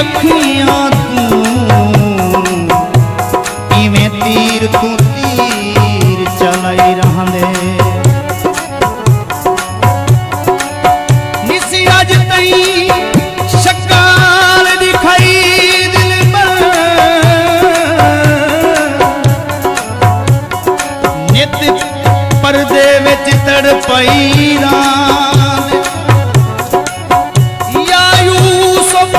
रखिया तू इवें तीर तू तीर चलाई रहंदे निसी अज तई शक्काल दिखाई दिल नित परदे विच तड़पाई रात या यूसुफ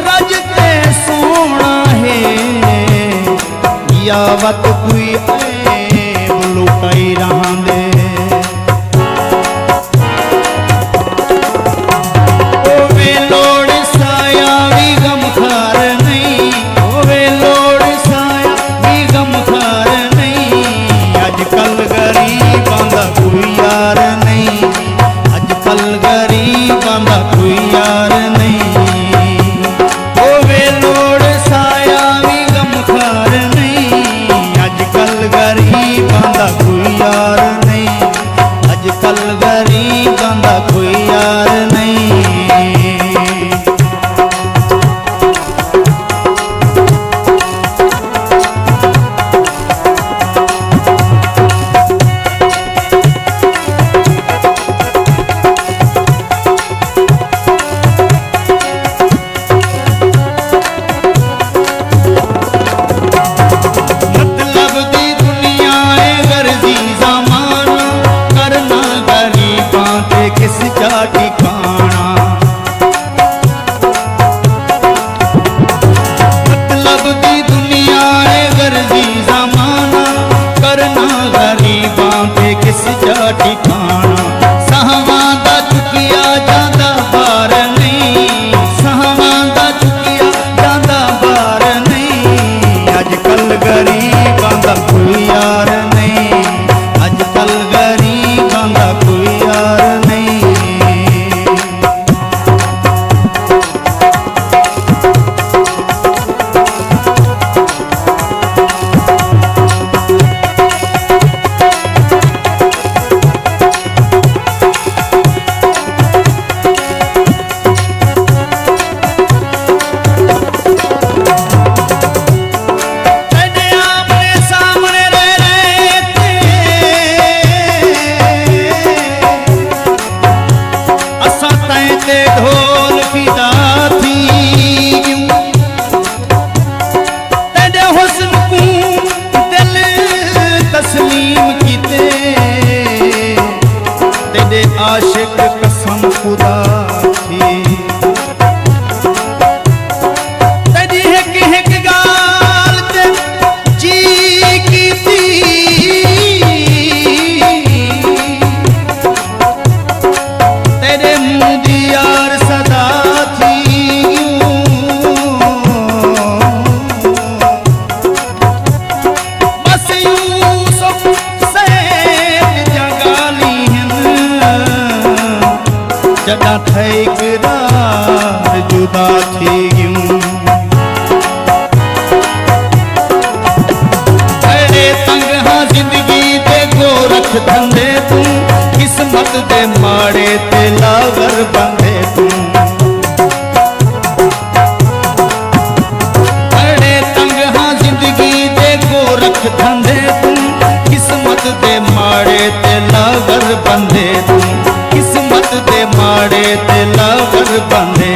रजते सोना है या वत कोई ऐब लुकाई रहंदे आशिक कसम खुदा थी तेरी एक गाल ते जी की थी तेरे मुंह दी यार सदा थी बस यूसुफ से जगाली जदा थे इकरार जुदा थी यूं अरे तंग हाँ जिंदगी दे गोरख धंधे तू किस्मत दे माड़े ते लावर बंदे तू अरे तंग हाँ जिंदगी दे गोरख धंधे तू किस्मत दे माड़े ते लावर बंदे तू किस्मत दे माड़े ते लावर बंदे